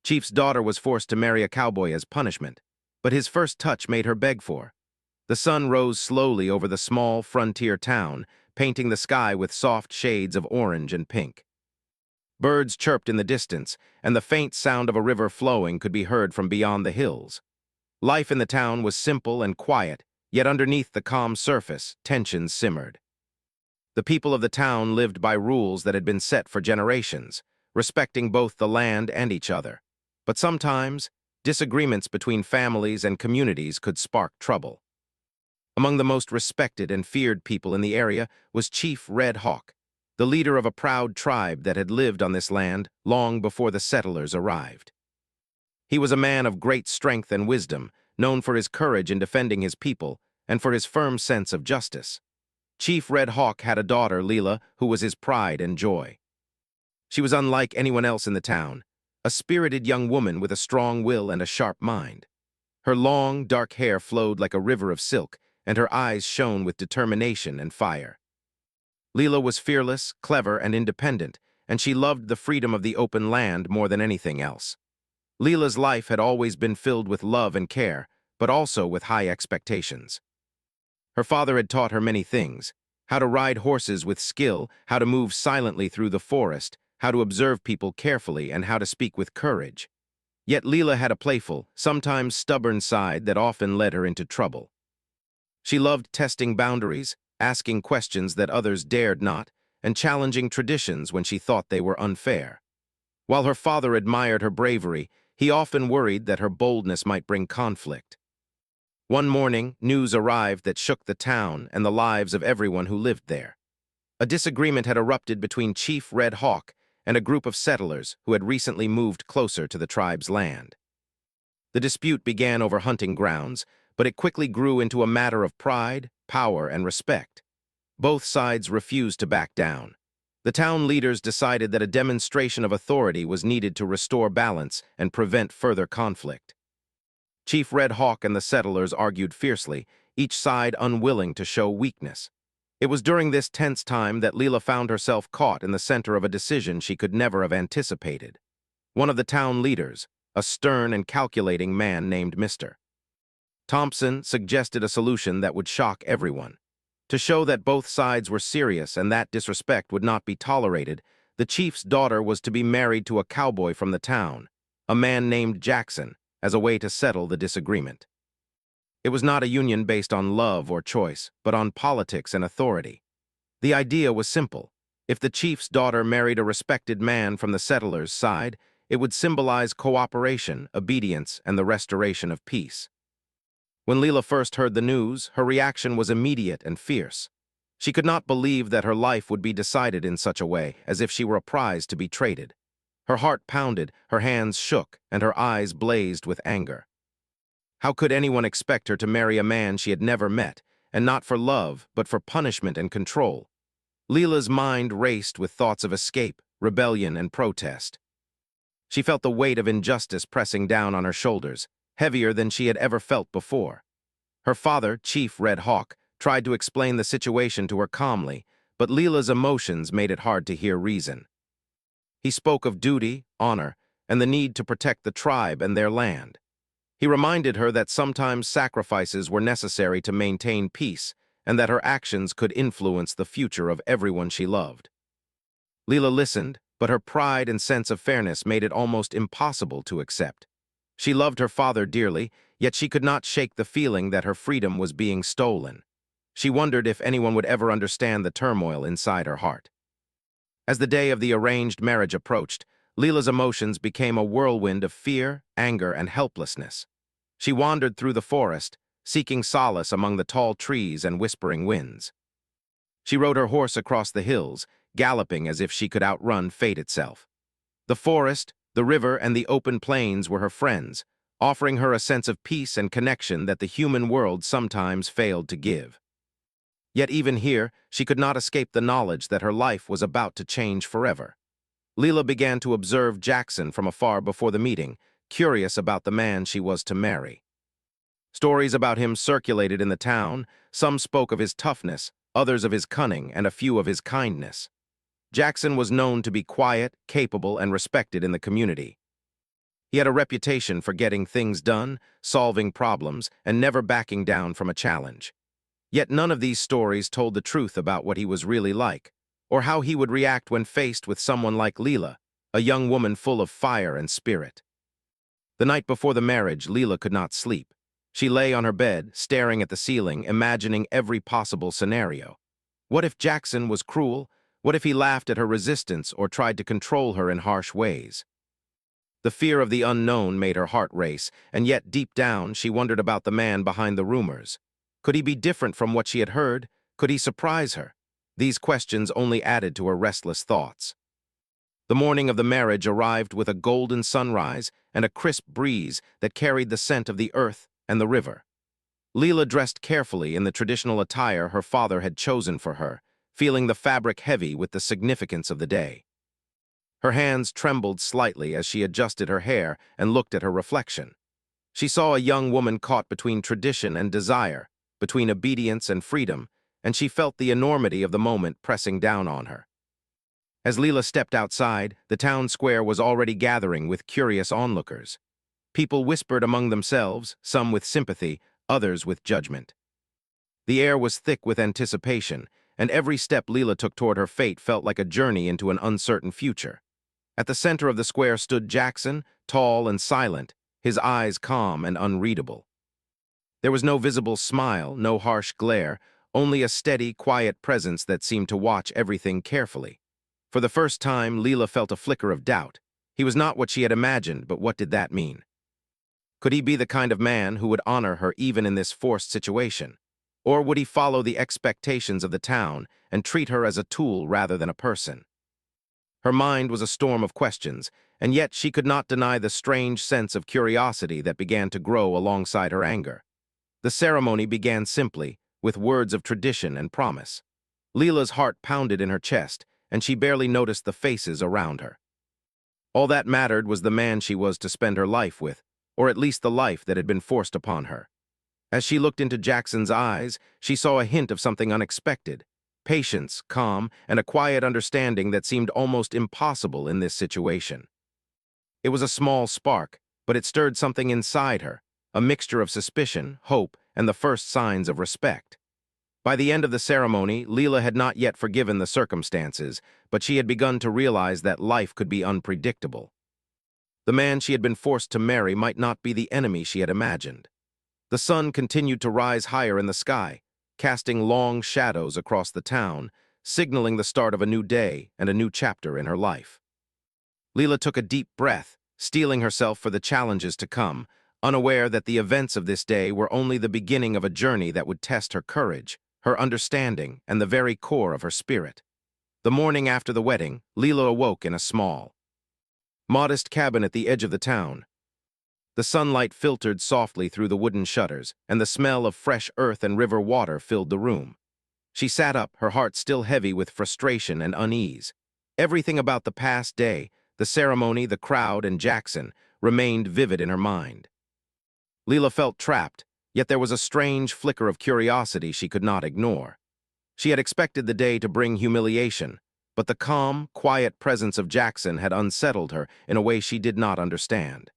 Chief's daughter was forced to marry a cowboy as punishment, but his first touch made her beg for. The sun rose slowly over the small frontier town, painting the sky with soft shades of orange and pink. Birds chirped in the distance, and the faint sound of a river flowing could be heard from beyond the hills. Life in the town was simple and quiet, yet underneath the calm surface, tensions simmered. The people of the town lived by rules that had been set for generations, respecting both the land and each other. But sometimes, disagreements between families and communities could spark trouble. Among the most respected and feared people in the area was Chief Red Hawk, the leader of a proud tribe that had lived on this land long before the settlers arrived. He was a man of great strength and wisdom, known for his courage in defending his people and for his firm sense of justice. Chief Red Hawk had a daughter, Leela, who was his pride and joy. She was unlike anyone else in the town, a spirited young woman with a strong will and a sharp mind. Her long, dark hair flowed like a river of silk, and her eyes shone with determination and fire. Leela was fearless, clever, and independent, and she loved the freedom of the open land more than anything else. Leela's life had always been filled with love and care, but also with high expectations. Her father had taught her many things: how to ride horses with skill, how to move silently through the forest, how to observe people carefully, and how to speak with courage. Yet Leela had a playful, sometimes stubborn side that often led her into trouble. She loved testing boundaries, asking questions that others dared not, and challenging traditions when she thought they were unfair. While her father admired her bravery, he often worried that her boldness might bring conflict. One morning, news arrived that shook the town and the lives of everyone who lived there. A disagreement had erupted between Chief Red Hawk and a group of settlers who had recently moved closer to the tribe's land. The dispute began over hunting grounds, but it quickly grew into a matter of pride, power, and respect. Both sides refused to back down. The town leaders decided that a demonstration of authority was needed to restore balance and prevent further conflict. Chief Red Hawk and the settlers argued fiercely, each side unwilling to show weakness. It was during this tense time that Leela found herself caught in the center of a decision she could never have anticipated. One of the town leaders, a stern and calculating man named Mr. Thompson, suggested a solution that would shock everyone. To show that both sides were serious and that disrespect would not be tolerated, the chief's daughter was to be married to a cowboy from the town, a man named Jackson, as a way to settle the disagreement. It was not a union based on love or choice, but on politics and authority. The idea was simple. If the chief's daughter married a respected man from the settlers' side, it would symbolize cooperation, obedience, and the restoration of peace. When Leela first heard the news, her reaction was immediate and fierce. She could not believe that her life would be decided in such a way, as if she were a prize to be traded. Her heart pounded, her hands shook, and her eyes blazed with anger. How could anyone expect her to marry a man she had never met, and not for love, but for punishment and control? Leela's mind raced with thoughts of escape, rebellion, and protest. She felt the weight of injustice pressing down on her shoulders, heavier than she had ever felt before. Her father, Chief Red Hawk, tried to explain the situation to her calmly, but Leela's emotions made it hard to hear reason. He spoke of duty, honor, and the need to protect the tribe and their land. He reminded her that sometimes sacrifices were necessary to maintain peace, and that her actions could influence the future of everyone she loved. Leela listened, but her pride and sense of fairness made it almost impossible to accept. She loved her father dearly, yet she could not shake the feeling that her freedom was being stolen. She wondered if anyone would ever understand the turmoil inside her heart. As the day of the arranged marriage approached, Leela's emotions became a whirlwind of fear, anger, and helplessness. She wandered through the forest, seeking solace among the tall trees and whispering winds. She rode her horse across the hills, galloping as if she could outrun fate itself. The forest, the river, and the open plains were her friends, offering her a sense of peace and connection that the human world sometimes failed to give. Yet even here, she could not escape the knowledge that her life was about to change forever. Leela began to observe Jackson from afar before the meeting, curious about the man she was to marry. Stories about him circulated in the town. Some spoke of his toughness, others of his cunning, and a few of his kindness. Jackson was known to be quiet, capable, and respected in the community. He had a reputation for getting things done, solving problems, and never backing down from a challenge. Yet none of these stories told the truth about what he was really like, or how he would react when faced with someone like Leela, a young woman full of fire and spirit. The night before the marriage, Leela could not sleep. She lay on her bed, staring at the ceiling, imagining every possible scenario. What if Jackson was cruel? What if he laughed at her resistance or tried to control her in harsh ways? The fear of the unknown made her heart race, and yet deep down she wondered about the man behind the rumors. Could he be different from what she had heard? Could he surprise her? These questions only added to her restless thoughts. The morning of the marriage arrived with a golden sunrise and a crisp breeze that carried the scent of the earth and the river. Leela dressed carefully in the traditional attire her father had chosen for her, feeling the fabric heavy with the significance of the day. Her hands trembled slightly as she adjusted her hair and looked at her reflection. She saw a young woman caught between tradition and desire, between obedience and freedom, and she felt the enormity of the moment pressing down on her. As Leela stepped outside, the town square was already gathering with curious onlookers. People whispered among themselves, some with sympathy, others with judgment. The air was thick with anticipation, and every step Leela took toward her fate felt like a journey into an uncertain future. At the center of the square stood Jackson, tall and silent, his eyes calm and unreadable. There was no visible smile, no harsh glare, only a steady, quiet presence that seemed to watch everything carefully. For the first time, Leela felt a flicker of doubt. He was not what she had imagined, but what did that mean? Could he be the kind of man who would honor her even in this forced situation? Or would he follow the expectations of the town and treat her as a tool rather than a person? Her mind was a storm of questions, and yet she could not deny the strange sense of curiosity that began to grow alongside her anger. The ceremony began simply, with words of tradition and promise. Leela's heart pounded in her chest, and she barely noticed the faces around her. All that mattered was the man she was to spend her life with, or at least the life that had been forced upon her. As she looked into Jackson's eyes, she saw a hint of something unexpected: patience, calm, and a quiet understanding that seemed almost impossible in this situation. It was a small spark, but it stirred something inside her, a mixture of suspicion, hope, and the first signs of respect. By the end of the ceremony, Leela had not yet forgiven the circumstances, but she had begun to realize that life could be unpredictable. The man she had been forced to marry might not be the enemy she had imagined. The sun continued to rise higher in the sky, casting long shadows across the town, signaling the start of a new day and a new chapter in her life. Leela took a deep breath, steeling herself for the challenges to come, unaware that the events of this day were only the beginning of a journey that would test her courage, her understanding, and the very core of her spirit. The morning after the wedding, Leela awoke in a small, modest cabin at the edge of the town. The sunlight filtered softly through the wooden shutters, and the smell of fresh earth and river water filled the room. She sat up, her heart still heavy with frustration and unease. Everything about the past day, the ceremony, the crowd, and Jackson, remained vivid in her mind. Leela felt trapped, yet there was a strange flicker of curiosity she could not ignore. She had expected the day to bring humiliation, but the calm, quiet presence of Jackson had unsettled her in a way she did not understand.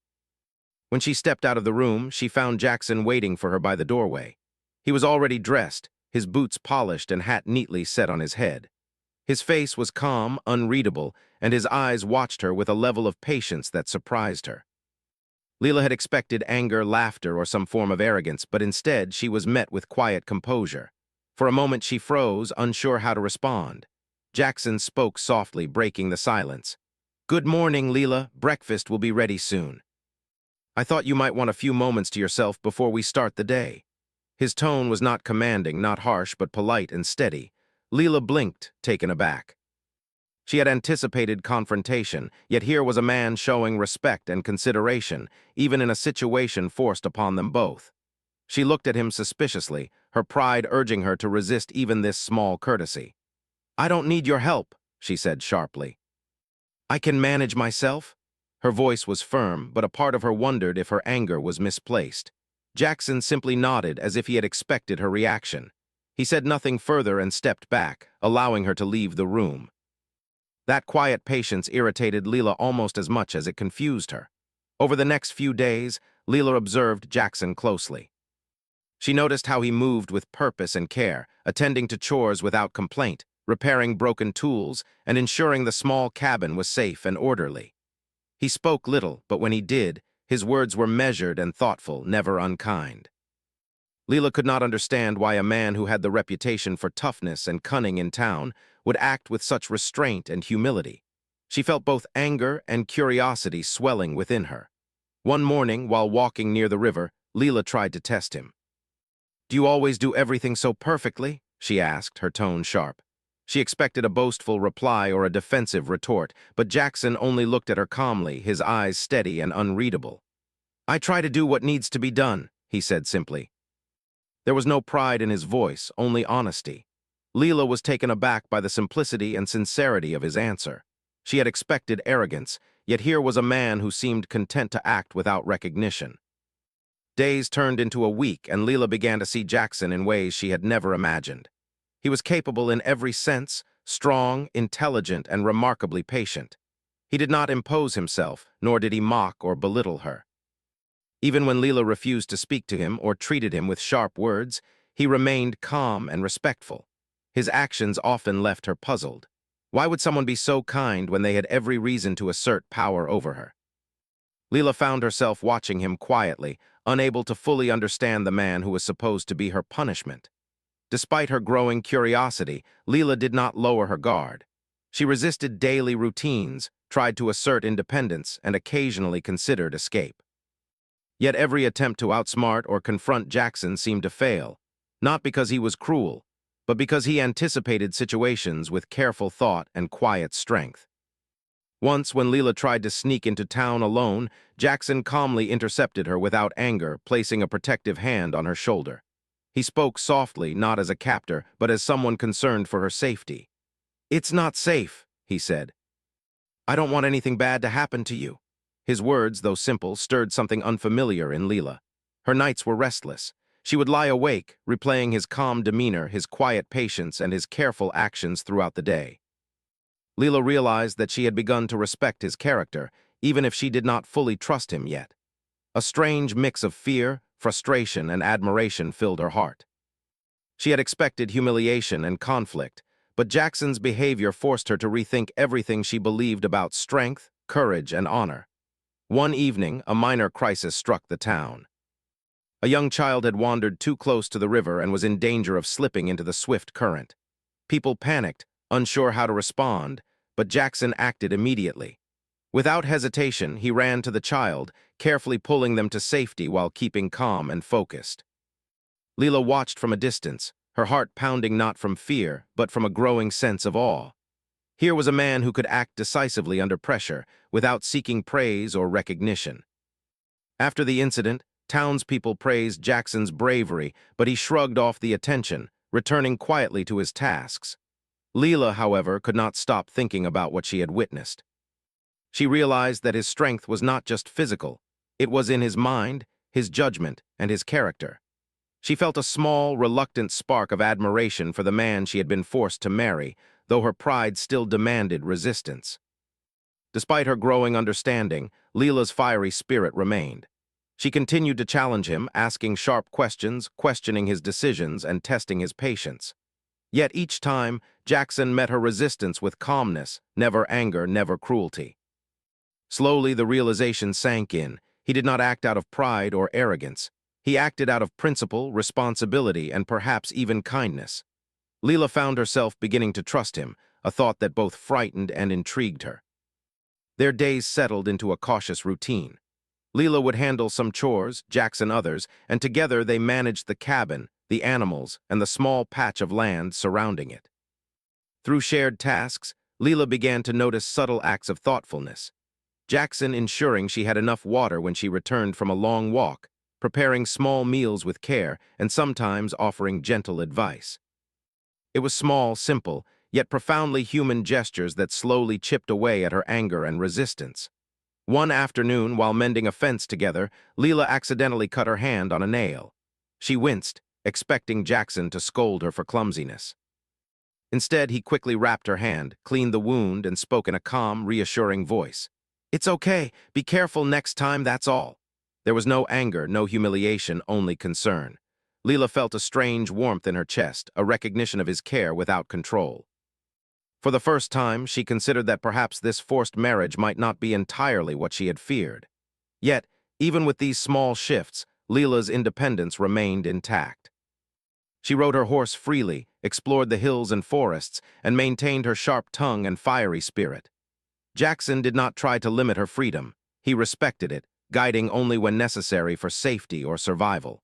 When she stepped out of the room, she found Jackson waiting for her by the doorway. He was already dressed, his boots polished and hat neatly set on his head. His face was calm, unreadable, and his eyes watched her with a level of patience that surprised her. Leela had expected anger, laughter, or some form of arrogance, but instead she was met with quiet composure. For a moment she froze, unsure how to respond. Jackson spoke softly, breaking the silence. "Good morning, Leela. Breakfast will be ready soon. I thought you might want a few moments to yourself before we start the day." His tone was not commanding, not harsh, but polite and steady. Leela blinked, taken aback. She had anticipated confrontation, yet here was a man showing respect and consideration, even in a situation forced upon them both. She looked at him suspiciously, her pride urging her to resist even this small courtesy. "I don't need your help," she said sharply. "I can manage myself." Her voice was firm, but a part of her wondered if her anger was misplaced. Jackson simply nodded as if he had expected her reaction. He said nothing further and stepped back, allowing her to leave the room. That quiet patience irritated Leela almost as much as it confused her. Over the next few days, Leela observed Jackson closely. She noticed how he moved with purpose and care, attending to chores without complaint, repairing broken tools, and ensuring the small cabin was safe and orderly. He spoke little, but when he did, his words were measured and thoughtful, never unkind. Leela could not understand why a man who had the reputation for toughness and cunning in town would act with such restraint and humility. She felt both anger and curiosity swelling within her. One morning, while walking near the river, Leela tried to test him. "Do you always do everything so perfectly?" she asked, her tone sharp. She expected a boastful reply or a defensive retort, but Jackson only looked at her calmly, his eyes steady and unreadable. "I try to do what needs to be done," he said simply. There was no pride in his voice, only honesty. Leela was taken aback by the simplicity and sincerity of his answer. She had expected arrogance, yet here was a man who seemed content to act without recognition. Days turned into a week, and Leela began to see Jackson in ways she had never imagined. He was capable in every sense, strong, intelligent, and remarkably patient. He did not impose himself, nor did he mock or belittle her. Even when Leela refused to speak to him or treated him with sharp words, he remained calm and respectful. His actions often left her puzzled. Why would someone be so kind when they had every reason to assert power over her? Leela found herself watching him quietly, unable to fully understand the man who was supposed to be her punishment. Despite her growing curiosity, Leela did not lower her guard. She resisted daily routines, tried to assert independence, and occasionally considered escape. Yet every attempt to outsmart or confront Jackson seemed to fail, not because he was cruel, but because he anticipated situations with careful thought and quiet strength. Once, when Leela tried to sneak into town alone, Jackson calmly intercepted her without anger, placing a protective hand on her shoulder. He spoke softly, not as a captor, but as someone concerned for her safety. "It's not safe," he said. "I don't want anything bad to happen to you." His words, though simple, stirred something unfamiliar in Leela. Her nights were restless. She would lie awake, replaying his calm demeanor, his quiet patience, and his careful actions throughout the day. Leela realized that she had begun to respect his character, even if she did not fully trust him yet. A strange mix of fear, frustration, and admiration filled her heart. She had expected humiliation and conflict, but Jackson's behavior forced her to rethink everything she believed about strength, courage, and honor. One evening, a minor crisis struck the town. A young child had wandered too close to the river and was in danger of slipping into the swift current. People panicked, unsure how to respond, but Jackson acted immediately. Without hesitation, he ran to the child, carefully pulling them to safety while keeping calm and focused. Leela watched from a distance, her heart pounding not from fear, but from a growing sense of awe. Here was a man who could act decisively under pressure, without seeking praise or recognition. After the incident, townspeople praised Jackson's bravery, but he shrugged off the attention, returning quietly to his tasks. Leela, however, could not stop thinking about what she had witnessed. She realized that his strength was not just physical. It was in his mind, his judgment, and his character. She felt a small, reluctant spark of admiration for the man she had been forced to marry, though her pride still demanded resistance. Despite her growing understanding, Leela's fiery spirit remained. She continued to challenge him, asking sharp questions, questioning his decisions, and testing his patience. Yet each time, Jackson met her resistance with calmness, never anger, never cruelty. Slowly, the realization sank in. He did not act out of pride or arrogance. He acted out of principle, responsibility, and perhaps even kindness. Leela found herself beginning to trust him, a thought that both frightened and intrigued her. Their days settled into a cautious routine. Leela would handle some chores, Jackson others, and together they managed the cabin, the animals, and the small patch of land surrounding it. Through shared tasks, Leela began to notice subtle acts of thoughtfulness. Jackson ensuring she had enough water when she returned from a long walk, preparing small meals with care, and sometimes offering gentle advice. It was small, simple, yet profoundly human gestures that slowly chipped away at her anger and resistance. One afternoon, while mending a fence together, Leela accidentally cut her hand on a nail. She winced, expecting Jackson to scold her for clumsiness. Instead, he quickly wrapped her hand, cleaned the wound, and spoke in a calm, reassuring voice. "It's okay. Be careful next time, that's all." There was no anger, no humiliation, only concern. Leela felt a strange warmth in her chest, a recognition of his care without control. For the first time, she considered that perhaps this forced marriage might not be entirely what she had feared. Yet, even with these small shifts, Leela's independence remained intact. She rode her horse freely, explored the hills and forests, and maintained her sharp tongue and fiery spirit. Jackson did not try to limit her freedom. He respected it, guiding only when necessary for safety or survival.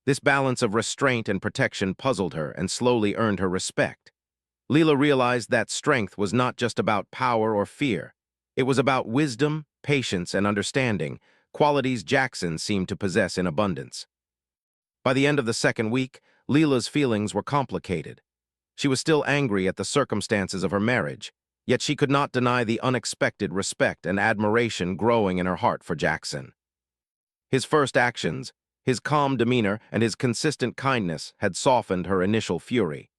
This balance of restraint and protection puzzled her and slowly earned her respect. Leela realized that strength was not just about power or fear. It was about wisdom, patience, and understanding, qualities Jackson seemed to possess in abundance. By the end of the second week, Leela's feelings were complicated. She was still angry at the circumstances of her marriage, yet she could not deny the unexpected respect and admiration growing in her heart for Jackson. His first actions, his calm demeanor, and his consistent kindness had softened her initial fury.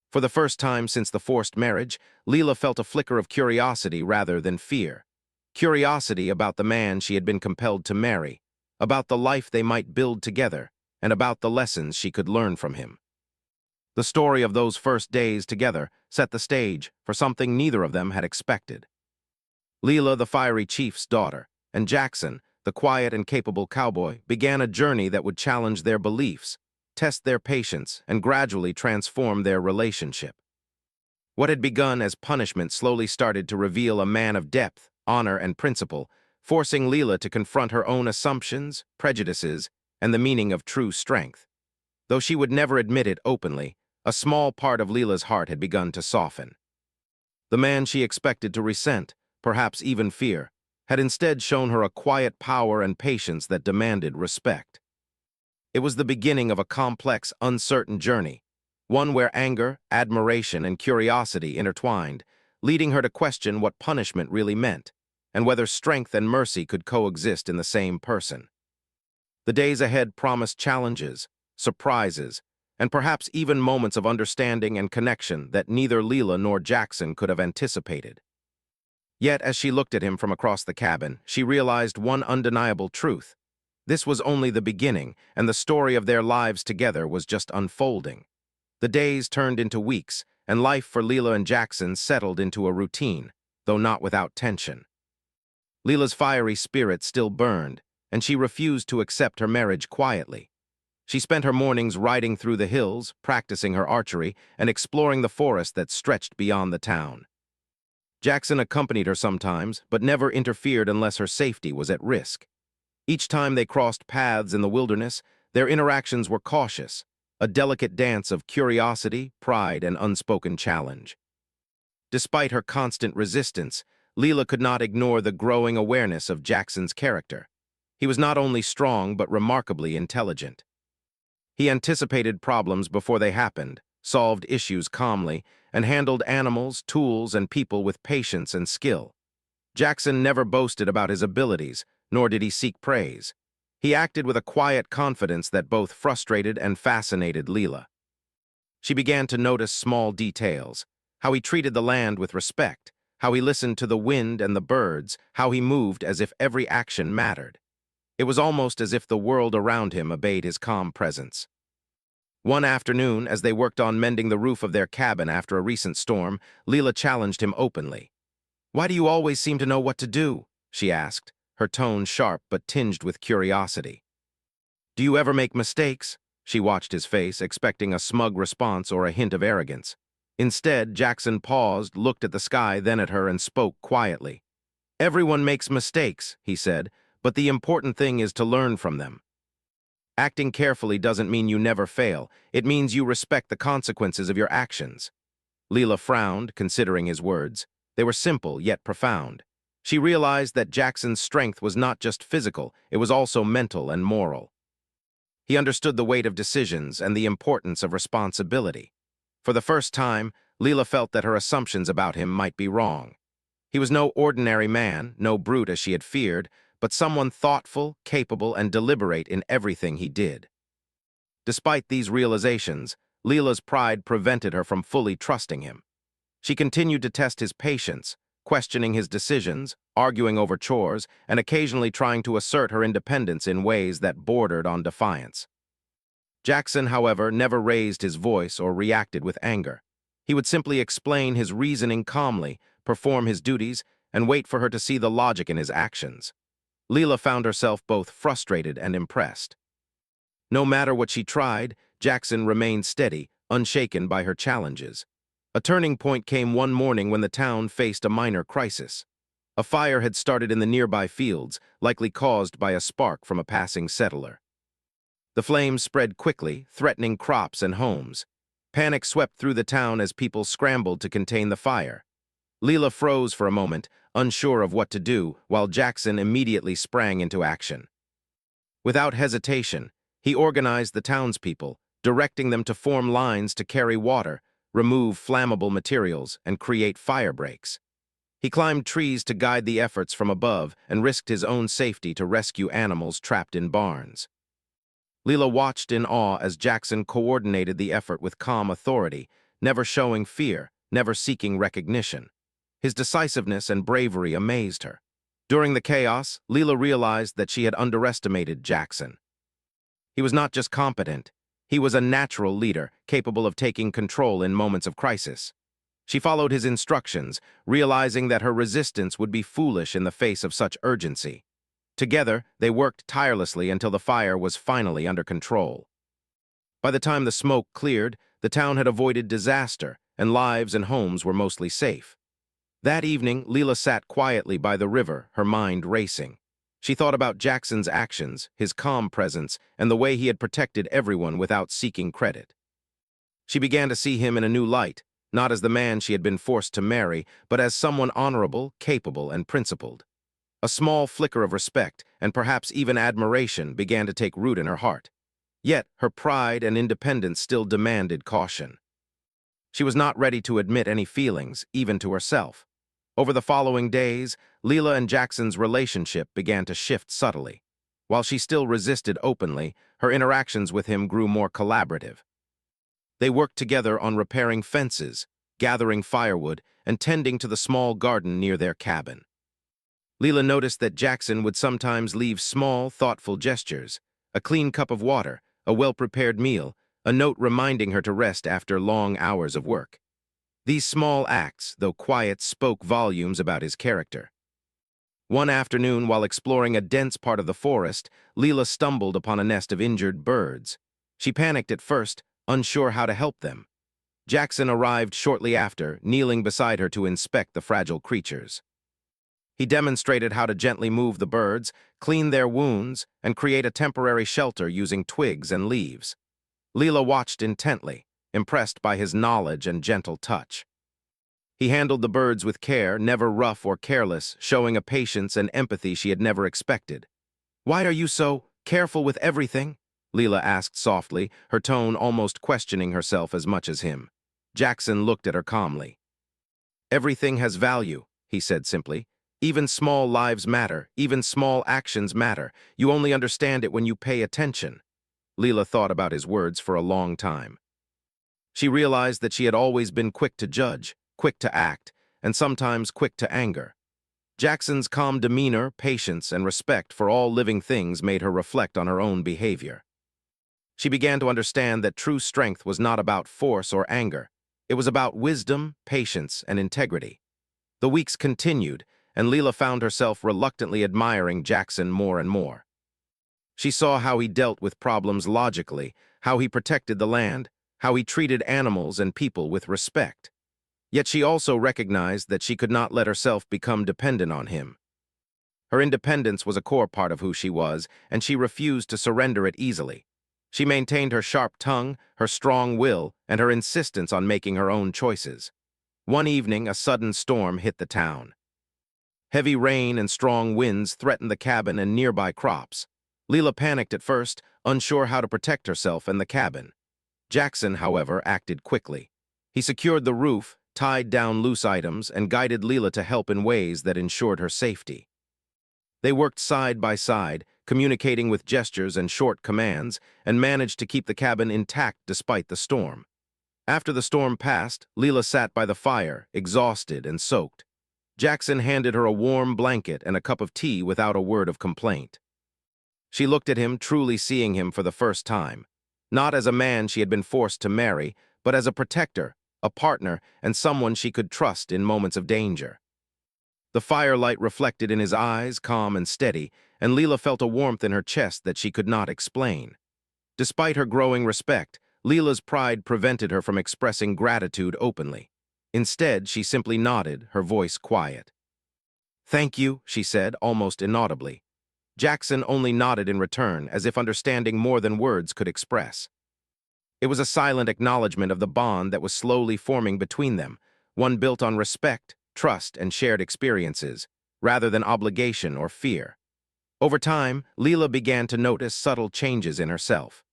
For the first time since the forced marriage, Leela felt a flicker of curiosity rather than fear. Curiosity about the man she had been compelled to marry, about the life they might build together, and about the lessons she could learn from him. The story of those first days together set the stage for something neither of them had expected. Leela, the fiery chief's daughter, and Jackson, the quiet and capable cowboy, began a journey that would challenge their beliefs, test their patience, and gradually transform their relationship. What had begun as punishment slowly started to reveal a man of depth, honor, and principle, forcing Leela to confront her own assumptions, prejudices, and the meaning of true strength. Though she would never admit it openly, a small part of Leela's heart had begun to soften. The man she expected to resent, perhaps even fear, had instead shown her a quiet power and patience that demanded respect. It was the beginning of a complex, uncertain journey, one where anger, admiration, and curiosity intertwined, leading her to question what punishment really meant, and whether strength and mercy could coexist in the same person. The days ahead promised challenges, surprises, and perhaps even moments of understanding and connection that neither Leela nor Jackson could have anticipated. Yet, as she looked at him from across the cabin, she realized one undeniable truth. This was only the beginning, and the story of their lives together was just unfolding. The days turned into weeks, and life for Leela and Jackson settled into a routine, though not without tension. Leela's fiery spirit still burned, and she refused to accept her marriage quietly. She spent her mornings riding through the hills, practicing her archery, and exploring the forest that stretched beyond the town. Jackson accompanied her sometimes, but never interfered unless her safety was at risk. Each time they crossed paths in the wilderness, their interactions were cautious, a delicate dance of curiosity, pride, and unspoken challenge. Despite her constant resistance, Leela could not ignore the growing awareness of Jackson's character. He was not only strong but remarkably intelligent. He anticipated problems before they happened, solved issues calmly, and handled animals, tools, and people with patience and skill. Jackson never boasted about his abilities, nor did he seek praise. He acted with a quiet confidence that both frustrated and fascinated Leela. She began to notice small details, how he treated the land with respect, how he listened to the wind and the birds, how he moved as if every action mattered. It was almost as if the world around him obeyed his calm presence. One afternoon, as they worked on mending the roof of their cabin after a recent storm, Leela challenged him openly. "Why do you always seem to know what to do?" she asked, her tone sharp but tinged with curiosity. "Do you ever make mistakes?" She watched his face, expecting a smug response or a hint of arrogance. Instead, Jackson paused, looked at the sky, then at her, and spoke quietly. "Everyone makes mistakes," he said, "but the important thing is to learn from them. Acting carefully doesn't mean you never fail. It means you respect the consequences of your actions." Leela frowned, considering his words. They were simple, yet profound. She realized that Jackson's strength was not just physical, it was also mental and moral. He understood the weight of decisions and the importance of responsibility. For the first time, Leela felt that her assumptions about him might be wrong. He was no ordinary man, no brute as she had feared, but someone thoughtful, capable, and deliberate in everything he did. Despite these realizations, Leela's pride prevented her from fully trusting him. She continued to test his patience, questioning his decisions, arguing over chores, and occasionally trying to assert her independence in ways that bordered on defiance. Jackson, however, never raised his voice or reacted with anger. He would simply explain his reasoning calmly, perform his duties, and wait for her to see the logic in his actions. Leela found herself both frustrated and impressed. No matter what she tried, Jackson remained steady, unshaken by her challenges. A turning point came one morning when the town faced a minor crisis. A fire had started in the nearby fields, likely caused by a spark from a passing settler. The flames spread quickly, threatening crops and homes. Panic swept through the town as people scrambled to contain the fire. Leela froze for a moment, unsure of what to do, while Jackson immediately sprang into action. Without hesitation, he organized the townspeople, directing them to form lines to carry water, remove flammable materials, and create fire breaks. He climbed trees to guide the efforts from above and risked his own safety to rescue animals trapped in barns. Leela watched in awe as Jackson coordinated the effort with calm authority, never showing fear, never seeking recognition. His decisiveness and bravery amazed her. During the chaos, Leela realized that she had underestimated Jackson. He was not just competent, he was a natural leader, capable of taking control in moments of crisis. She followed his instructions, realizing that her resistance would be foolish in the face of such urgency. Together, they worked tirelessly until the fire was finally under control. By the time the smoke cleared, the town had avoided disaster, and lives and homes were mostly safe. That evening, Leela sat quietly by the river, her mind racing. She thought about Jackson's actions, his calm presence, and the way he had protected everyone without seeking credit. She began to see him in a new light, not as the man she had been forced to marry, but as someone honorable, capable, and principled. A small flicker of respect, and perhaps even admiration, began to take root in her heart. Yet, her pride and independence still demanded caution. She was not ready to admit any feelings, even to herself. Over the following days, Leela and Jackson's relationship began to shift subtly. While she still resisted openly, her interactions with him grew more collaborative. They worked together on repairing fences, gathering firewood, and tending to the small garden near their cabin. Leela noticed that Jackson would sometimes leave small, thoughtful gestures: a clean cup of water, a well-prepared meal, a note reminding her to rest after long hours of work. These small acts, though quiet, spoke volumes about his character. One afternoon, while exploring a dense part of the forest, Leela stumbled upon a nest of injured birds. She panicked at first, unsure how to help them. Jackson arrived shortly after, kneeling beside her to inspect the fragile creatures. He demonstrated how to gently move the birds, clean their wounds, and create a temporary shelter using twigs and leaves. Leela watched intently, impressed by his knowledge and gentle touch. He handled the birds with care, never rough or careless, showing a patience and empathy she had never expected. "Why are you so careful with everything?" Leela asked softly, her tone almost questioning herself as much as him. Jackson looked at her calmly. "Everything has value," he said simply. "Even small lives matter, even small actions matter. You only understand it when you pay attention." Leela thought about his words for a long time. She realized that she had always been quick to judge, quick to act, and sometimes quick to anger. Jackson's calm demeanor, patience, and respect for all living things made her reflect on her own behavior. She began to understand that true strength was not about force or anger. It was about wisdom, patience, and integrity. The weeks continued, and Leela found herself reluctantly admiring Jackson more and more. She saw how he dealt with problems logically, how he protected the land, how he treated animals and people with respect. Yet she also recognized that she could not let herself become dependent on him. Her independence was a core part of who she was, and she refused to surrender it easily. She maintained her sharp tongue, her strong will, and her insistence on making her own choices. One evening, a sudden storm hit the town. Heavy rain and strong winds threatened the cabin and nearby crops. Leela panicked at first, unsure how to protect herself and the cabin. Jackson, however, acted quickly. He secured the roof, tied down loose items, and guided Leela to help in ways that ensured her safety. They worked side by side, communicating with gestures and short commands, and managed to keep the cabin intact despite the storm. After the storm passed, Leela sat by the fire, exhausted and soaked. Jackson handed her a warm blanket and a cup of tea without a word of complaint. She looked at him, truly seeing him for the first time. Not as a man she had been forced to marry, but as a protector, a partner, and someone she could trust in moments of danger. The firelight reflected in his eyes, calm and steady, and Leela felt a warmth in her chest that she could not explain. Despite her growing respect, Leela's pride prevented her from expressing gratitude openly. Instead, she simply nodded, her voice quiet. "Thank you," she said, almost inaudibly. Jackson only nodded in return, as if understanding more than words could express. It was a silent acknowledgement of the bond that was slowly forming between them, one built on respect, trust, and shared experiences, rather than obligation or fear. Over time, Leela began to notice subtle changes in herself.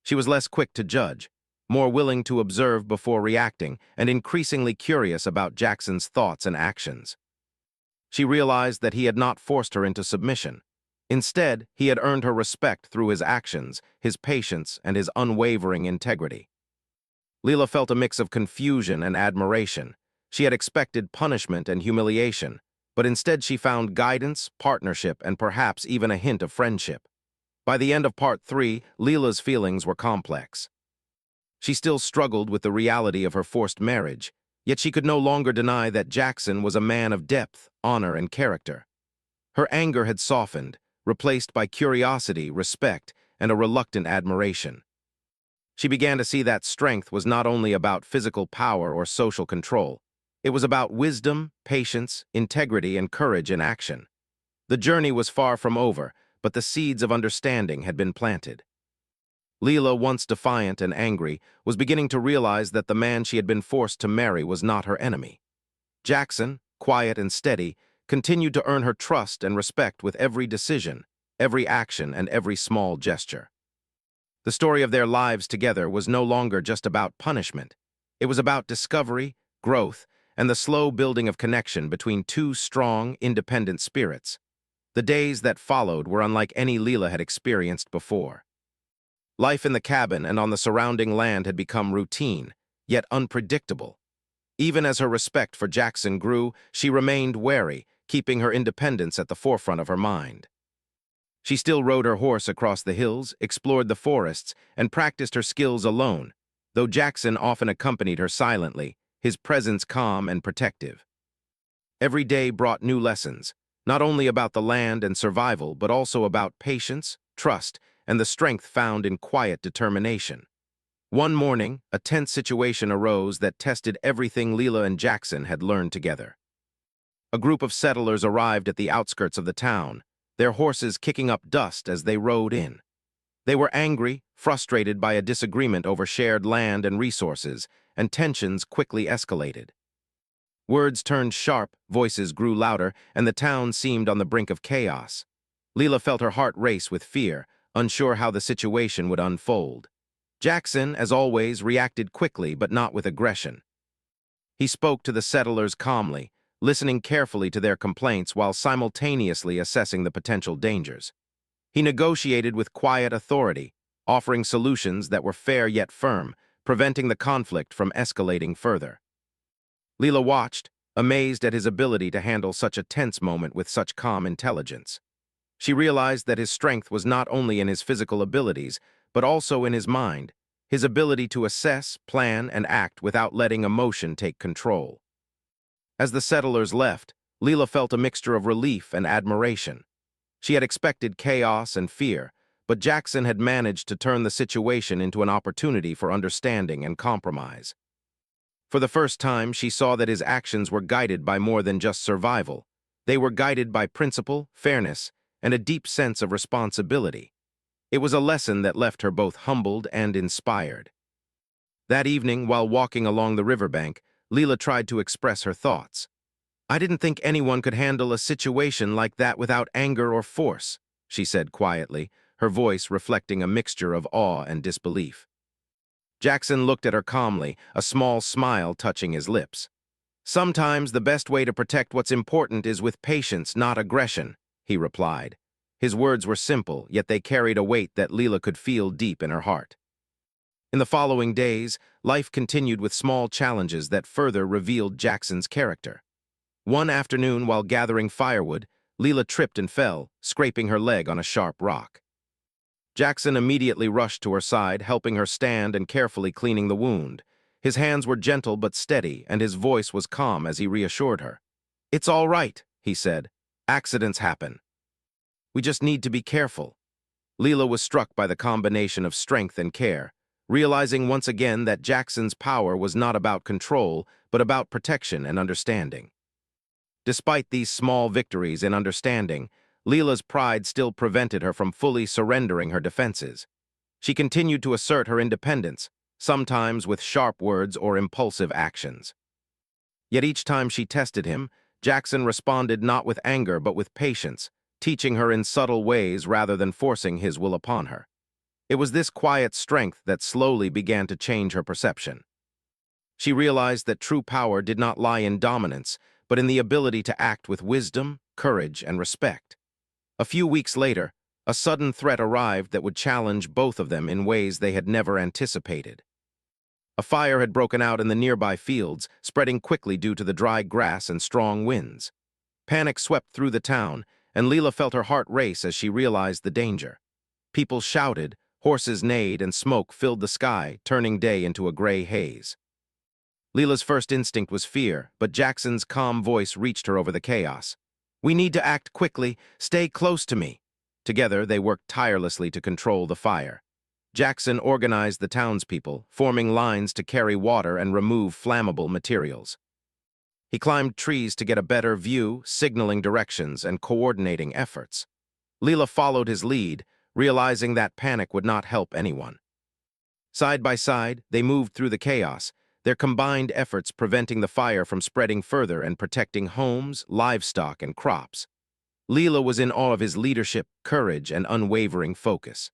She was less quick to judge, more willing to observe before reacting, and increasingly curious about Jackson's thoughts and actions. She realized that he had not forced her into submission. Instead, he had earned her respect through his actions, his patience, and his unwavering integrity. Leela felt a mix of confusion and admiration. She had expected punishment and humiliation, but instead she found guidance, partnership, and perhaps even a hint of friendship. By the end of Part 3, Leela's feelings were complex. She still struggled with the reality of her forced marriage, yet she could no longer deny that Jackson was a man of depth, honor, and character. Her anger had softened, replaced by curiosity, respect, and a reluctant admiration. She began to see that strength was not only about physical power or social control. It was about wisdom, patience, integrity, and courage in action. The journey was far from over, but the seeds of understanding had been planted. Leela, once defiant and angry, was beginning to realize that the man she had been forced to marry was not her enemy. Jackson, quiet and steady, continued to earn her trust and respect with every decision, every action, and every small gesture. The story of their lives together was no longer just about punishment. It was about discovery, growth, and the slow building of connection between two strong, independent spirits. The days that followed were unlike any Leela had experienced before. Life in the cabin and on the surrounding land had become routine, yet unpredictable. Even as her respect for Jackson grew, she remained wary, keeping her independence at the forefront of her mind. She still rode her horse across the hills, explored the forests, and practiced her skills alone, though Jackson often accompanied her silently, his presence calm and protective. Every day brought new lessons, not only about the land and survival, but also about patience, trust, and the strength found in quiet determination. One morning, a tense situation arose that tested everything Leela and Jackson had learned together. A group of settlers arrived at the outskirts of the town, their horses kicking up dust as they rode in. They were angry, frustrated by a disagreement over shared land and resources, and tensions quickly escalated. Words turned sharp, voices grew louder, and the town seemed on the brink of chaos. Leela felt her heart race with fear, unsure how the situation would unfold. Jackson, as always, reacted quickly but not with aggression. He spoke to the settlers calmly, listening carefully to their complaints while simultaneously assessing the potential dangers. He negotiated with quiet authority, offering solutions that were fair yet firm, preventing the conflict from escalating further. Leela watched, amazed at his ability to handle such a tense moment with such calm intelligence. She realized that his strength was not only in his physical abilities, but also in his mind, his ability to assess, plan, and act without letting emotion take control. As the settlers left, Leela felt a mixture of relief and admiration. She had expected chaos and fear, but Jackson had managed to turn the situation into an opportunity for understanding and compromise. For the first time, she saw that his actions were guided by more than just survival. They were guided by principle, fairness, and a deep sense of responsibility. It was a lesson that left her both humbled and inspired. That evening, while walking along the riverbank, Leela tried to express her thoughts. "I didn't think anyone could handle a situation like that without anger or force," she said quietly, her voice reflecting a mixture of awe and disbelief. Jackson looked at her calmly, a small smile touching his lips. "Sometimes the best way to protect what's important is with patience, not aggression," he replied. His words were simple, yet they carried a weight that Leela could feel deep in her heart. In the following days, life continued with small challenges that further revealed Jackson's character. One afternoon, while gathering firewood, Leela tripped and fell, scraping her leg on a sharp rock. Jackson immediately rushed to her side, helping her stand and carefully cleaning the wound. His hands were gentle but steady, and his voice was calm as he reassured her. "It's all right," he said. "Accidents happen. We just need to be careful." Leela was struck by the combination of strength and care, realizing once again that Jackson's power was not about control, but about protection and understanding. Despite these small victories in understanding, Leela's pride still prevented her from fully surrendering her defenses. She continued to assert her independence, sometimes with sharp words or impulsive actions. Yet each time she tested him, Jackson responded not with anger but with patience, teaching her in subtle ways rather than forcing his will upon her. It was this quiet strength that slowly began to change her perception. She realized that true power did not lie in dominance, but in the ability to act with wisdom, courage, and respect. A few weeks later, a sudden threat arrived that would challenge both of them in ways they had never anticipated. A fire had broken out in the nearby fields, spreading quickly due to the dry grass and strong winds. Panic swept through the town, and Leela felt her heart race as she realized the danger. People shouted, horses neighed, and smoke filled the sky, turning day into a gray haze. Leela's first instinct was fear, but Jackson's calm voice reached her over the chaos. "We need to act quickly. Stay close to me." Together, they worked tirelessly to control the fire. Jackson organized the townspeople, forming lines to carry water and remove flammable materials. He climbed trees to get a better view, signaling directions and coordinating efforts. Leela followed his lead, realizing that panic would not help anyone. Side by side, they moved through the chaos, their combined efforts preventing the fire from spreading further and protecting homes, livestock, and crops. Leela was in awe of his leadership, courage, and unwavering focus.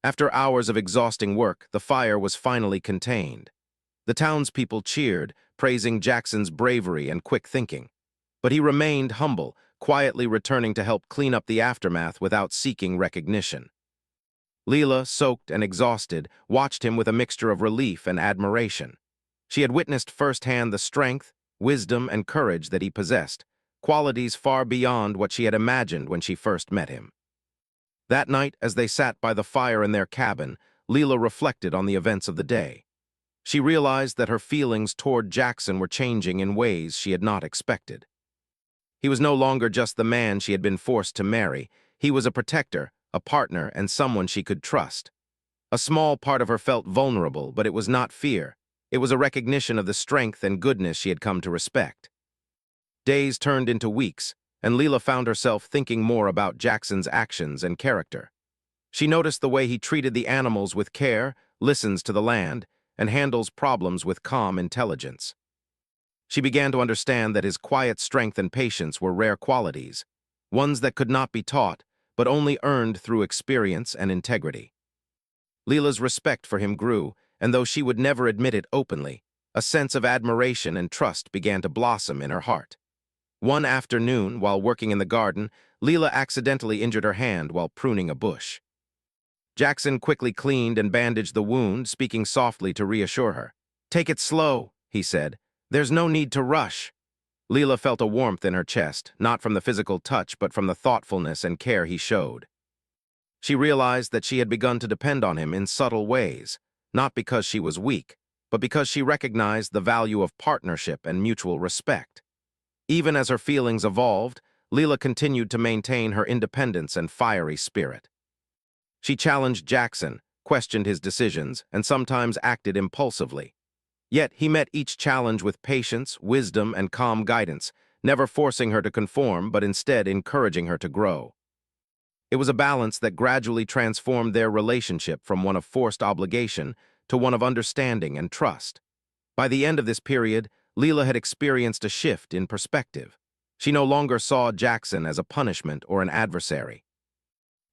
After hours of exhausting work, the fire was finally contained. The townspeople cheered, praising Jackson's bravery and quick thinking. But he remained humble, quietly returning to help clean up the aftermath without seeking recognition. Leela, soaked and exhausted, watched him with a mixture of relief and admiration. She had witnessed firsthand the strength, wisdom, and courage that he possessed, qualities far beyond what she had imagined when she first met him. That night, as they sat by the fire in their cabin, Leela reflected on the events of the day. She realized that her feelings toward Jackson were changing in ways she had not expected. He was no longer just the man she had been forced to marry. He was a protector, a partner, and someone she could trust. A small part of her felt vulnerable, but it was not fear. It was a recognition of the strength and goodness she had come to respect. Days turned into weeks, and Leela found herself thinking more about Jackson's actions and character. She noticed the way he treated the animals with care, listens to the land, and handles problems with calm intelligence. She began to understand that his quiet strength and patience were rare qualities, ones that could not be taught, but only earned through experience and integrity. Leela's respect for him grew, and though she would never admit it openly, a sense of admiration and trust began to blossom in her heart. One afternoon, while working in the garden, Leela accidentally injured her hand while pruning a bush. Jackson quickly cleaned and bandaged the wound, speaking softly to reassure her. "Take it slow," he said. "There's no need to rush." Leela felt a warmth in her chest, not from the physical touch but from the thoughtfulness and care he showed. She realized that she had begun to depend on him in subtle ways, not because she was weak, but because she recognized the value of partnership and mutual respect. Even as her feelings evolved, Leela continued to maintain her independence and fiery spirit. She challenged Jackson, questioned his decisions, and sometimes acted impulsively. Yet he met each challenge with patience, wisdom, and calm guidance, never forcing her to conform but instead encouraging her to grow. It was a balance that gradually transformed their relationship from one of forced obligation to one of understanding and trust. By the end of this period, Leela had experienced a shift in perspective. She no longer saw Jackson as a punishment or an adversary.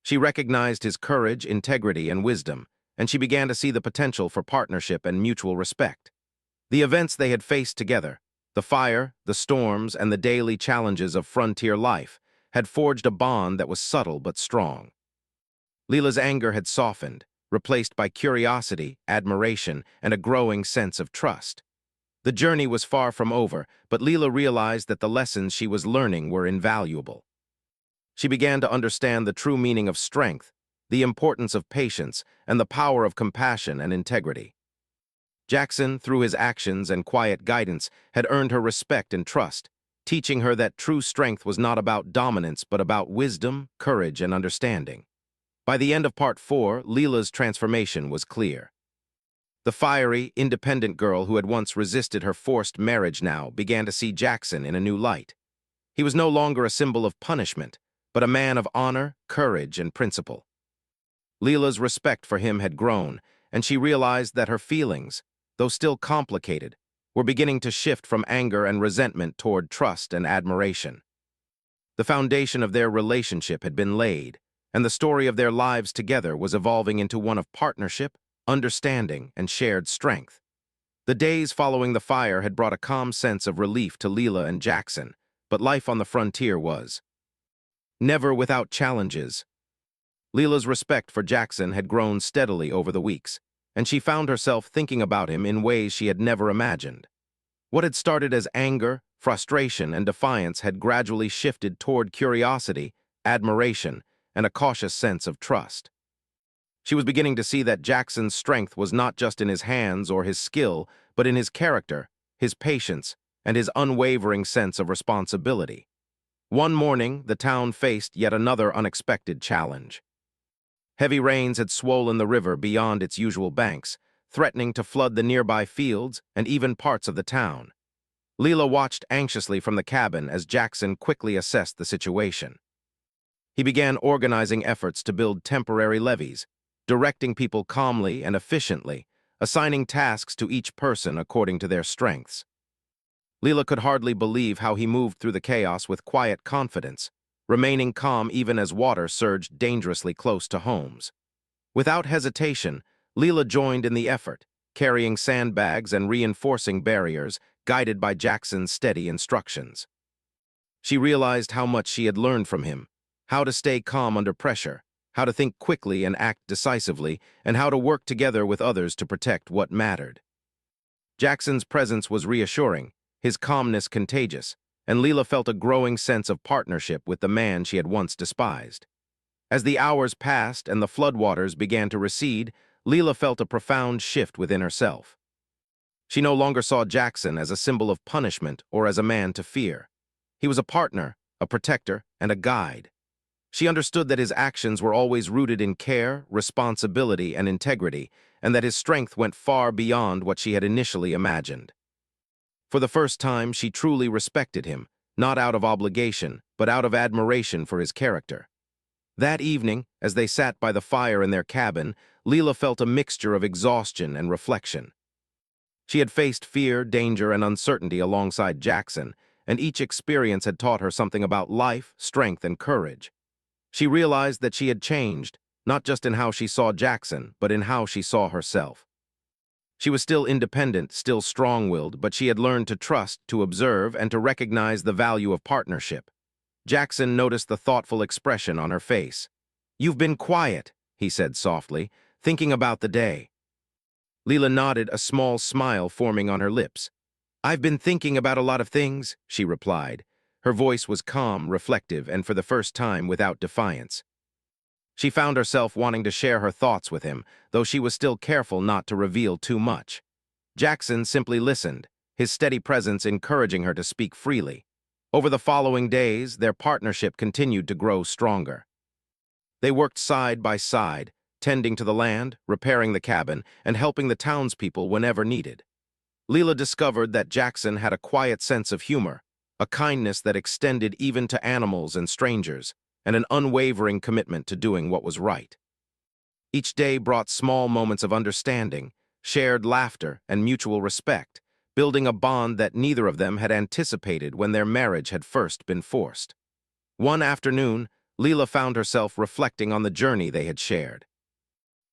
She recognized his courage, integrity, and wisdom, and she began to see the potential for partnership and mutual respect. The events they had faced together, the fire, the storms, and the daily challenges of frontier life, had forged a bond that was subtle but strong. Leela's anger had softened, replaced by curiosity, admiration, and a growing sense of trust. The journey was far from over, but Leela realized that the lessons she was learning were invaluable. She began to understand the true meaning of strength, the importance of patience, and the power of compassion and integrity. Jackson, through his actions and quiet guidance, had earned her respect and trust, teaching her that true strength was not about dominance but about wisdom, courage, and understanding. By the end of Part 4, Leela's transformation was clear. The fiery, independent girl who had once resisted her forced marriage now began to see Jackson in a new light. He was no longer a symbol of punishment, but a man of honor, courage, and principle. Leela's respect for him had grown, and she realized that her feelings, though still complicated, were beginning to shift from anger and resentment toward trust and admiration. The foundation of their relationship had been laid, and the story of their lives together was evolving into one of partnership, understanding, and shared strength. The days following the fire had brought a calm sense of relief to Leela and Jackson, but life on the frontier was never without challenges. Leela's respect for Jackson had grown steadily over the weeks, and she found herself thinking about him in ways she had never imagined. What had started as anger, frustration, and defiance had gradually shifted toward curiosity, admiration, and a cautious sense of trust. She was beginning to see that Jackson's strength was not just in his hands or his skill, but in his character, his patience, and his unwavering sense of responsibility. One morning, the town faced yet another unexpected challenge. Heavy rains had swollen the river beyond its usual banks, threatening to flood the nearby fields and even parts of the town. Leela watched anxiously from the cabin as Jackson quickly assessed the situation. He began organizing efforts to build temporary levees, directing people calmly and efficiently, assigning tasks to each person according to their strengths. Leela could hardly believe how he moved through the chaos with quiet confidence, remaining calm even as water surged dangerously close to homes. Without hesitation, Leela joined in the effort, carrying sandbags and reinforcing barriers, guided by Jackson's steady instructions. She realized how much she had learned from him, how to stay calm under pressure, how to think quickly and act decisively, and how to work together with others to protect what mattered. Jackson's presence was reassuring, his calmness contagious, and Leela felt a growing sense of partnership with the man she had once despised. As the hours passed and the floodwaters began to recede, Leela felt a profound shift within herself. She no longer saw Jackson as a symbol of punishment or as a man to fear. He was a partner, a protector, and a guide. She understood that his actions were always rooted in care, responsibility, and integrity, and that his strength went far beyond what she had initially imagined. For the first time, she truly respected him, not out of obligation, but out of admiration for his character. That evening, as they sat by the fire in their cabin, Leela felt a mixture of exhaustion and reflection. She had faced fear, danger, and uncertainty alongside Jackson, and each experience had taught her something about life, strength, and courage. She realized that she had changed, not just in how she saw Jackson, but in how she saw herself. She was still independent, still strong-willed, but she had learned to trust, to observe, and to recognize the value of partnership. Jackson noticed the thoughtful expression on her face. "You've been quiet," he said softly, "thinking about the day." Leela nodded, a small smile forming on her lips. "I've been thinking about a lot of things," she replied. Her voice was calm, reflective, and for the first time without defiance. She found herself wanting to share her thoughts with him, though she was still careful not to reveal too much. Jackson simply listened, his steady presence encouraging her to speak freely. Over the following days, their partnership continued to grow stronger. They worked side by side, tending to the land, repairing the cabin, and helping the townspeople whenever needed. Leela discovered that Jackson had a quiet sense of humor, a kindness that extended even to animals and strangers, and an unwavering commitment to doing what was right. Each day brought small moments of understanding, shared laughter, and mutual respect, building a bond that neither of them had anticipated when their marriage had first been forced. One afternoon, Leela found herself reflecting on the journey they had shared.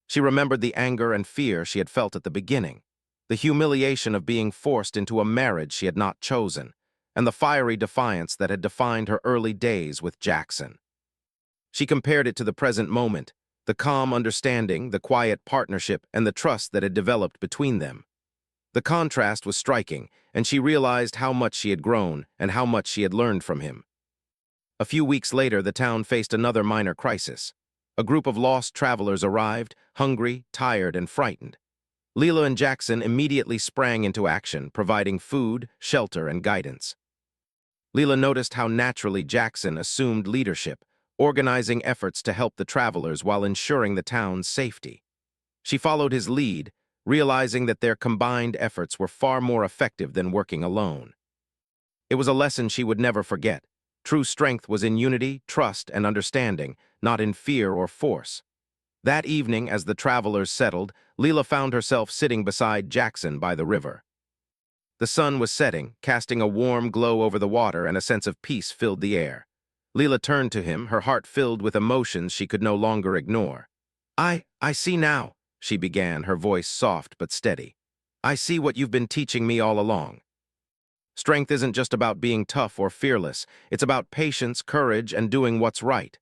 She remembered the anger and fear she had felt at the beginning, the humiliation of being forced into a marriage she had not chosen, and the fiery defiance that had defined her early days with Jackson. She compared it to the present moment, the calm understanding, the quiet partnership, and the trust that had developed between them. The contrast was striking, and she realized how much she had grown and how much she had learned from him. A few weeks later, the town faced another minor crisis. A group of lost travelers arrived, hungry, tired, and frightened. Leela and Jackson immediately sprang into action, providing food, shelter, and guidance. Leela noticed how naturally Jackson assumed leadership, organizing efforts to help the travelers while ensuring the town's safety. She followed his lead, realizing that their combined efforts were far more effective than working alone. It was a lesson she would never forget. True strength was in unity, trust, and understanding, not in fear or force. That evening, as the travelers settled, Leela found herself sitting beside Jackson by the river. The sun was setting, casting a warm glow over the water, and a sense of peace filled the air. Leela turned to him, her heart filled with emotions she could no longer ignore. I see now," she began, her voice soft but steady. "I see what you've been teaching me all along. Strength isn't just about being tough or fearless. It's about patience, courage, and doing what's right."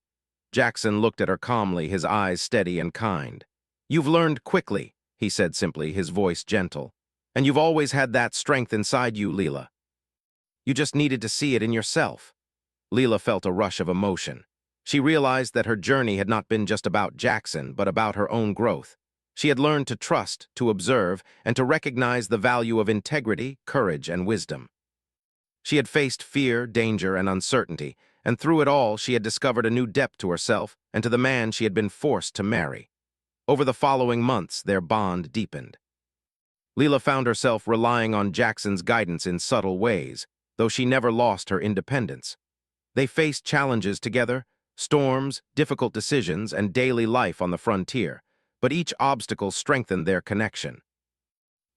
Jackson looked at her calmly, his eyes steady and kind. "You've learned quickly," he said simply, his voice gentle. "And you've always had that strength inside you, Leela. You just needed to see it in yourself." Leela felt a rush of emotion. She realized that her journey had not been just about Jackson, but about her own growth. She had learned to trust, to observe, and to recognize the value of integrity, courage, and wisdom. She had faced fear, danger, and uncertainty, and through it all she had discovered a new depth to herself and to the man she had been forced to marry. Over the following months, their bond deepened. Leela found herself relying on Jackson's guidance in subtle ways, though she never lost her independence. They faced challenges together, storms, difficult decisions, and daily life on the frontier, but each obstacle strengthened their connection.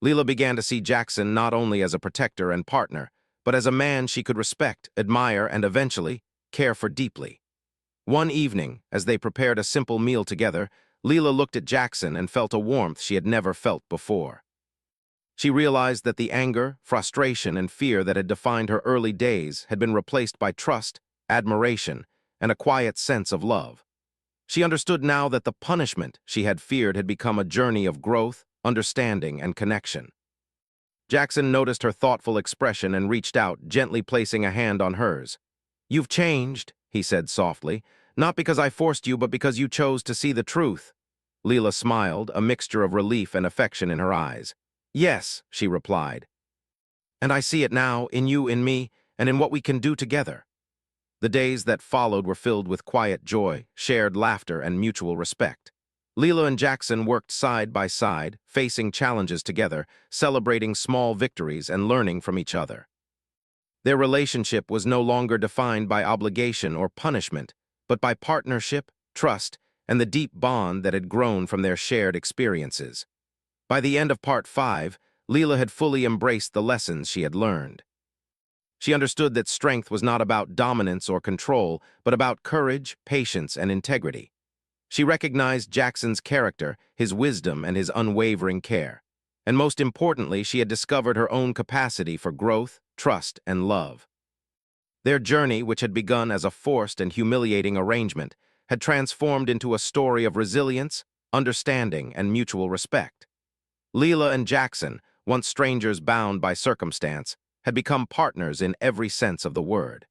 Leela began to see Jackson not only as a protector and partner, but as a man she could respect, admire, and eventually care for deeply. One evening, as they prepared a simple meal together, Leela looked at Jackson and felt a warmth she had never felt before. She realized that the anger, frustration, and fear that had defined her early days had been replaced by trust, admiration, and a quiet sense of love. She understood now that the punishment she had feared had become a journey of growth, understanding, and connection. Jackson noticed her thoughtful expression and reached out, gently placing a hand on hers. "You've changed," he said softly, "not because I forced you, but because you chose to see the truth." Leela smiled, a mixture of relief and affection in her eyes. "Yes," she replied. "And I see it now, in you, in me, and in what we can do together." The days that followed were filled with quiet joy, shared laughter, and mutual respect. Leela and Jackson worked side by side, facing challenges together, celebrating small victories and learning from each other. Their relationship was no longer defined by obligation or punishment, but by partnership, trust, and the deep bond that had grown from their shared experiences. By the end of Part 5, Leela had fully embraced the lessons she had learned. She understood that strength was not about dominance or control, but about courage, patience, and integrity. She recognized Jackson's character, his wisdom, and his unwavering care. And most importantly, she had discovered her own capacity for growth, trust, and love. Their journey, which had begun as a forced and humiliating arrangement, had transformed into a story of resilience, understanding, and mutual respect. Leela and Jackson, once strangers bound by circumstance, had become partners in every sense of the word.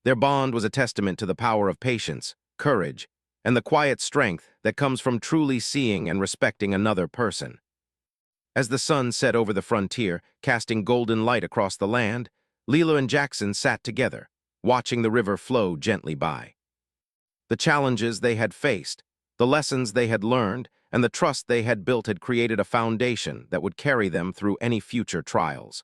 Their bond was a testament to the power of patience, courage, and the quiet strength that comes from truly seeing and respecting another person. As the sun set over the frontier, casting golden light across the land, Leela and Jackson sat together, watching the river flow gently by. The challenges they had faced, the lessons they had learned, and the trust they had built had created a foundation that would carry them through any future trials.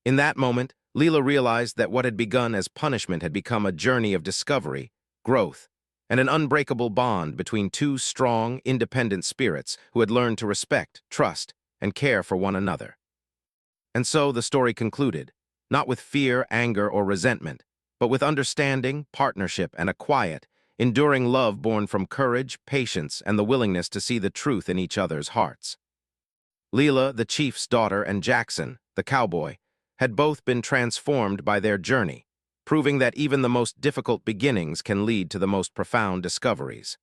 In that moment, Leela realized that what had begun as punishment had become a journey of discovery, growth, and an unbreakable bond between two strong, independent spirits who had learned to respect, trust, and care for one another. And so the story concluded, not with fear, anger, or resentment, but with understanding, partnership, and a quiet, enduring love born from courage, patience, and the willingness to see the truth in each other's hearts. Leela, the chief's daughter, and Jackson, the cowboy, had both been transformed by their journey, proving that even the most difficult beginnings can lead to the most profound discoveries.